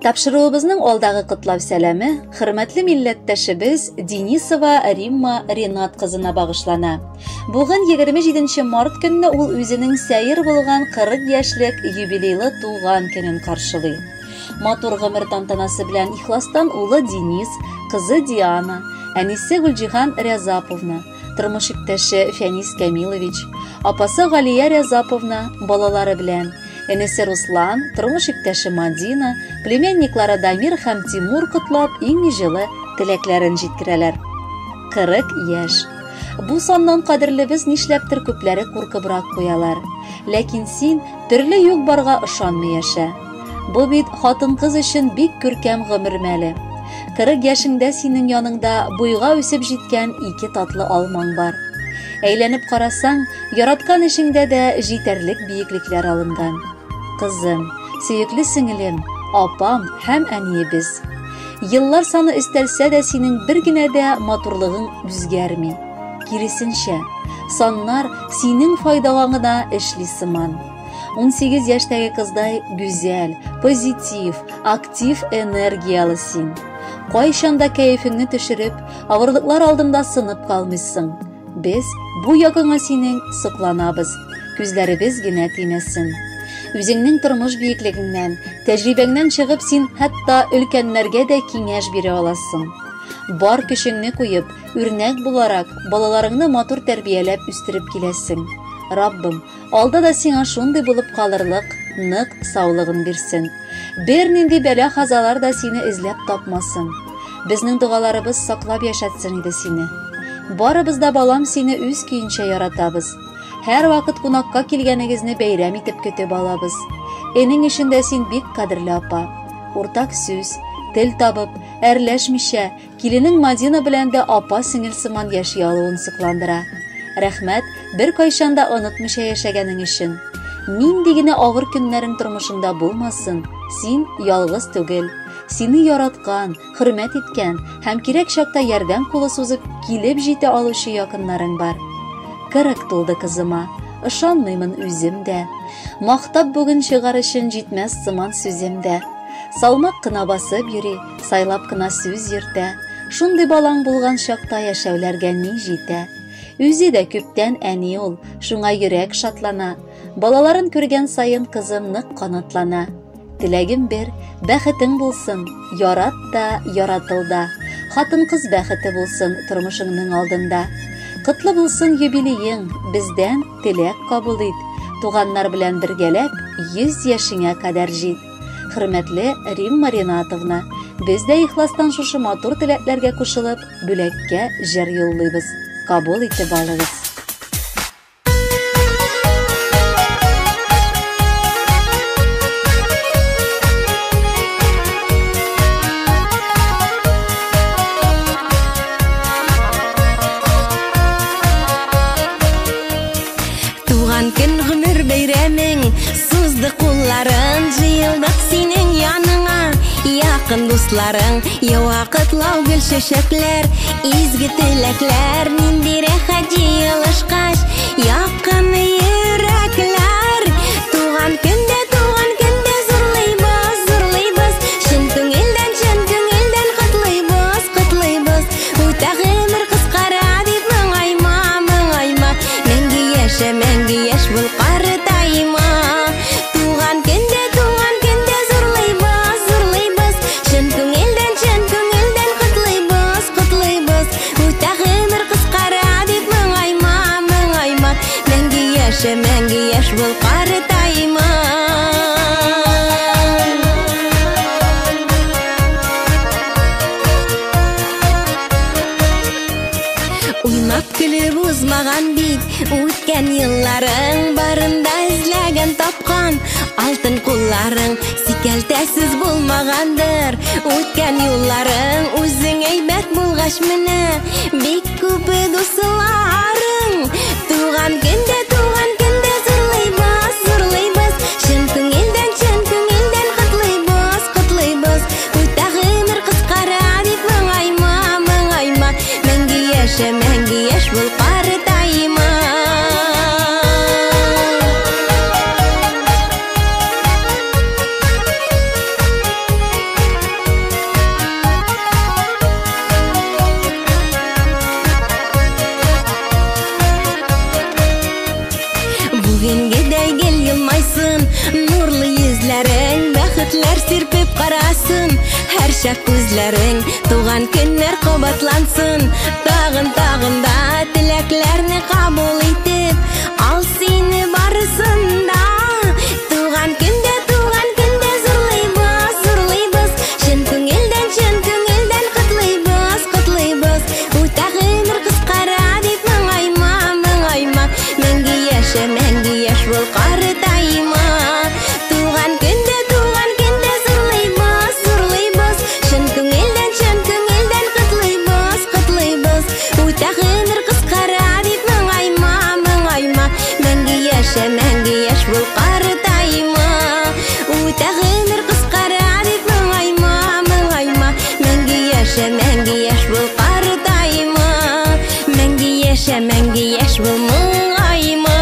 Тапшыруыбызның алдагы котлау сәламе хөрмәтле милләттәшебез Денисова Римма Ринат кызына багышлана. Бүген 27 март көнне ул үзенең сәер булган 40 яшьлек юбилейлы туган көнен каршылый. Матур гомер тантанасы белән ихластан улы Денис, кызы Диана, әнисе Гөлҗиһан Рязаповна, тормыш иптәше Фәнис Камилович, апасы Галия Рязаповна балалары белән, энесе Руслан, тормыш иптәше Мадина, племянниклары Дамир һәм Тимур котлап иң җылы теләкләрен җиткерәләр. 40 яшь. Бу саннан кадерлебез нишләптер күпләре куркыбрак куялар. Ләкин син төрле юк барга ышанмый яшә. Бу бит хатын-кыз өчен бик күркәм гомер мәле. 40 яшеңдә синең яныңда буйга үсеп җиткән 2 татлы алмаң бар. Әйләнеп карасаң, яраткан эшеңдә дә җитәрлек биеклекләр алынган. Кызым, сөекле сеңелем, апам һәм әниебез. Еллар саны өстәлсә дә синең бер генә дә матурлыгың үзгәрми. Киресенчә, саннар синең файдага гына эшли сыман. 18 яшьтәге кыздай гүзәл, позитив, актив энергиялы син. Кайчанда кәефеңне төшереп, авырлыклар алдында сынып калмыйсың. Без бу ягыңа синең сокланабыз, күзләребез генә тимәсен. Үзеңнең тормыш биеклегеңнән, тәҗрибәңнән чыгып син хәтта өлкәннәргә дә киңәш бирә аласың. Бар көчеңне куеп, үрнәк буларак балаларыңны матур тәрбияләп үстереп киләсең. Раббым, алда да сиңа шундый булып калырлык нык саулыгын бирсен. Бер нинди бәла-казалар да сине эзләп тапмасын. Безнең дугаларыбыз саклап яшәтсен иде сине. Барыбыз да балам сине үз көенчә яратабыз. Һәр вакыт кунакка килгәнегезне бәйрәм итеп көтеп алабыз. Энең эшендә син бик кадерле апа. Уртак сүз, тел табып, әрләшмичә, киленең Мадина белән дә апа сеңел сыман яши алуын сокландыра. Рәхмәт, бер кайчанда онытмыйча яшәгәнең өчен. Нинди генә авыр көннәрең тормышыңда булмасын, син ялгыз түгел. Сине яраткан, хөрмәт иткән һәм кирәк чакта ярдәм кулы сузып килеп җитә алучы якыннарың бар. 40 тулды кызыма, ышанмыймын үзем дә. Мактап бүген чыгар өчен җитмәс сыман сүзем дә. Салмак кына басып йөри, сайлап кына сүз йөртә. Шундый балаң булган чакта яшәүләргә ни җитә. Үзе дә күптән әни ул, шуңа йөрәк шатлана. Балаларын күргән саен кызым нык канатлана. Теләгем бер, бәхетең булсын, ярат та, яратыл да. Хатын-кыз бәхете булсын тормышыңның алдында. Кытлы булсын юбилеең, бездән теләк кабул ит. Туганнар белән бергәләп 100 яшеңә кадәр җит. Хөрмәтле Римма Ринатовна, без дә ихластан шушы матур теләкләргә кушылып, бүләккә җыр юллыйбыз. Кабул итеп алыгыз. Туган көн гомер бәйрәмең, сузды кулларың, җыелдык синең яныңа. Якын дусларың, ява котлау гөл чәчәкләр, изге теләкләр, нинди рәхәт җыелышкач, якын йөрәкләр. Туган көндә зурлыйбыз, зурлыйбыз, чын күңелдән котлыйбыз, котлыйбыз. Үтә гомер кыскара дип моңайма, моңайма, мәңге яшә, мәңге яшь бул картайма. Туган көндә зурлыйбыз, зурлыйбыз, чын күңелдән котлыйбыз, котлыйбыз. Үтә гомер кыскара дип моңайма, моңайма, мәңге яшь бул картайма. Уйнап көлеп узмаган бит үткән елларың, барында эзләгән тапкан алтын кулларың, сикәлтәсез булмагандыр үткән юлларың. Үзең әйбәт булгач менә бик күп дусларың. Туган көндә зурлыйбыз, зурлыйбыз, чын күңелдән котлыйбыз, котлыйбыз. Үтә гомер кыскара дип моңайма, моңайма, мәңге яшь бул картайма. Нурлы йөзләрең бәхетләр сирпеп карасын. Һәр чак күзләрең туган көннәр кабатлансын. Тагын да теләкләрне кабул итеп, ал сине барысында. Туган көндә зурлыйбыз, чын күңелдән котлыйбыз. Үтә гомер кыскара дип моңайма. Мәңге яшь бул картайма. Туган көндә зурлыйбыз, чын күңелдән котлыйбыз. Үтә гомер кыскара дип моңайма. Мәңге яшь бул картайма. Үтә гомер кыскара дип моңайма. Мәңге яшь бул картайма. Мәңге яшь бул моңайма.